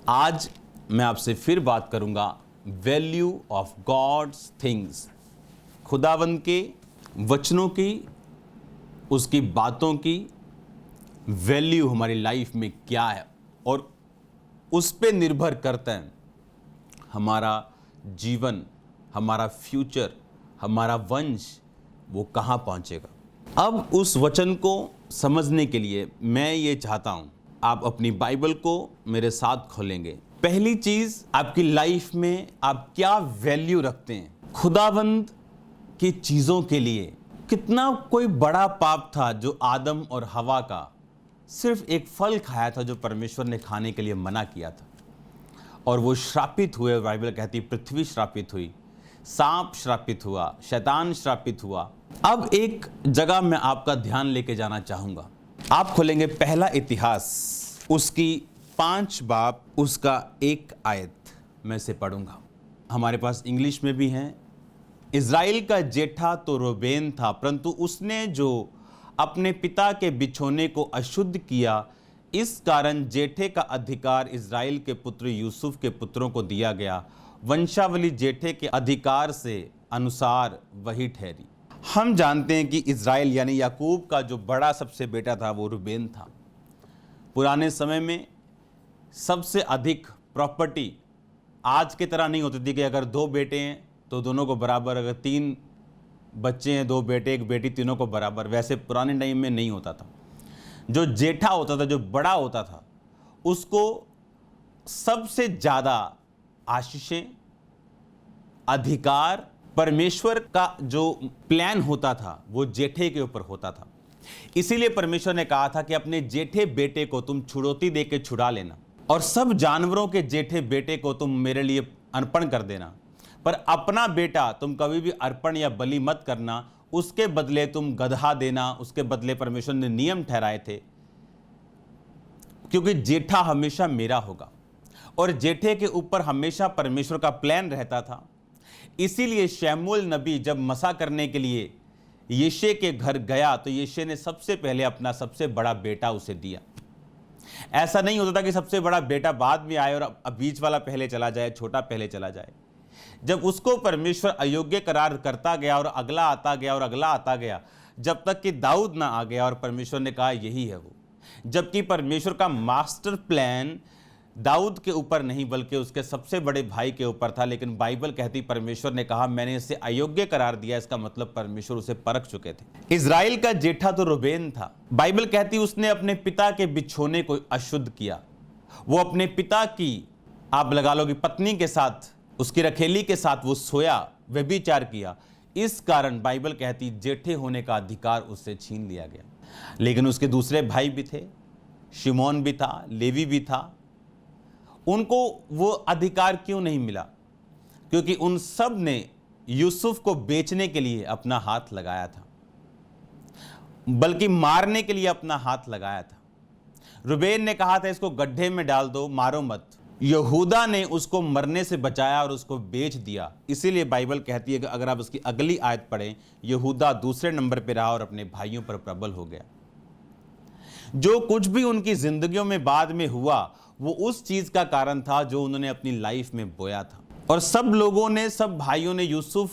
आज मैं आपसे फिर बात करूंगा वैल्यू ऑफ गॉड्स थिंग्स, खुदावंद के वचनों की, उसकी बातों की वैल्यू हमारी लाइफ में क्या है और उस पे निर्भर करता है हमारा जीवन, हमारा फ्यूचर, हमारा वंश वो कहाँ पहुँचेगा। अब उस वचन को समझने के लिए मैं ये चाहता हूँ आप अपनी बाइबल को मेरे साथ खोलेंगे। पहली चीज़, आपकी लाइफ में आप क्या वैल्यू रखते हैं। खुदावंद की चीज़ों के लिए कितना कोई बड़ा पाप था जो आदम और हवा का सिर्फ एक फल खाया था जो परमेश्वर ने खाने के लिए मना किया था और वो श्रापित हुए। बाइबल कहती पृथ्वी श्रापित हुई, सांप श्रापित हुआ, शैतान श्रापित हुआ। अब एक जगह मैं आपका ध्यान लेके जाना चाहूंगा। आप खोलेंगे पहला इतिहास, उसकी 5 बाब, उसका 1 आयत मैं से पढ़ूंगा। हमारे पास इंग्लिश में भी हैं। इज़राइल का जेठा तो रूबेन था, परंतु उसने जो अपने पिता के बिछोने को अशुद्ध किया, इस कारण जेठे का अधिकार इज़राइल के पुत्र यूसुफ के पुत्रों को दिया गया। वंशावली जेठे के अधिकार से अनुसार वही ठहरी। हम जानते हैं कि इज़राइल यानी याकूब का जो बड़ा सबसे बेटा था वो रूबेन था। पुराने समय में सबसे अधिक प्रॉपर्टी आज की तरह नहीं होती थी कि अगर 2 बेटे हैं तो दोनों को बराबर, अगर 3 बच्चे हैं, 2 बेटे 1 बेटी, तीनों को बराबर। वैसे पुराने टाइम में नहीं होता था। जो जेठा होता था, जो बड़ा होता था, उसको सबसे ज़्यादा आशीषें, अधिकार, परमेश्वर का जो प्लान होता था वो जेठे के ऊपर होता था। इसीलिए परमेश्वर ने कहा था कि अपने जेठे बेटे को तुम छुड़ौती दे के छुड़ा लेना और सब जानवरों के जेठे बेटे को तुम मेरे लिए अर्पण कर देना, पर अपना बेटा तुम कभी भी अर्पण या बलि मत करना। उसके बदले तुम गदहा देना। उसके बदले परमेश्वर ने नियम ठहराए थे, क्योंकि जेठा हमेशा मेरा होगा और जेठे के ऊपर हमेशा परमेश्वर का प्लान रहता था। इसीलिए शमूएल नबी जब मसा करने के लिए यिशै के घर गया तो यिशै ने सबसे पहले अपना सबसे बड़ा बेटा उसे दिया। ऐसा नहीं होता था कि सबसे बड़ा बेटा बाद में आए और बीच वाला पहले चला जाए, छोटा पहले चला जाए। जब उसको परमेश्वर अयोग्य करार करता गया और अगला आता गया और अगला आता गया, जब तक कि दाऊद ना आ गया और परमेश्वर ने कहा यही है वो। जबकि परमेश्वर का मास्टर प्लान दाऊद के ऊपर नहीं बल्कि उसके सबसे बड़े भाई के ऊपर था। लेकिन बाइबल कहती परमेश्वर ने कहा मैंने इसे अयोग्य करार दिया। इसका मतलब परमेश्वर उसे परख चुके थे। इज़राइल का जेठा तो रूबेन था। बाइबल कहती उसने अपने पिता के बिछोने को अशुद्ध किया। वो अपने पिता की, आप लगा लो कि पत्नी के साथ, उसकी रखेली के साथ वो सोया, व्यभिचार किया। इस कारण बाइबल कहती जेठे होने का अधिकार उससे छीन लिया गया। लेकिन उसके दूसरे भाई भी थे, शिमोन भी था, लेवी भी था। उनको वो अधिकार क्यों नहीं मिला? क्योंकि उन सब ने यूसुफ को बेचने के लिए अपना हाथ लगाया था, बल्कि मारने के लिए अपना हाथ लगाया था। रूबेन ने कहा था इसको गड्ढे में डाल दो, मारो मत। यहूदा ने उसको मरने से बचाया और उसको बेच दिया। इसीलिए बाइबल कहती है कि अगर आप उसकी अगली आयत पढ़ें, यहूदा दूसरे नंबर पर रहा और अपने भाइयों पर प्रबल हो गया। जो कुछ भी उनकी जिंदगियों में बाद में हुआ वो उस चीज का कारण था जो उन्होंने अपनी लाइफ में बोया था। और सब लोगों ने, सब भाइयों ने यूसुफ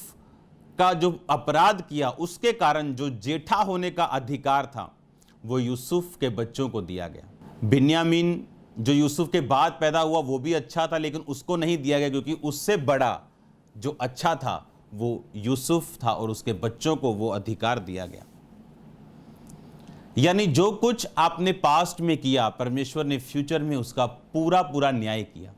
का जो अपराध किया उसके कारण जो जेठा होने का अधिकार था वो यूसुफ के बच्चों को दिया गया। बिन्यामीन जो यूसुफ के बाद पैदा हुआ वो भी अच्छा था, लेकिन उसको नहीं दिया गया क्योंकि उससे बड़ा जो अच्छा था वो यूसुफ था और उसके बच्चों को वो अधिकार दिया गया। यानी जो कुछ आपने पास्ट में किया, परमेश्वर ने फ्यूचर में उसका पूरा न्याय किया।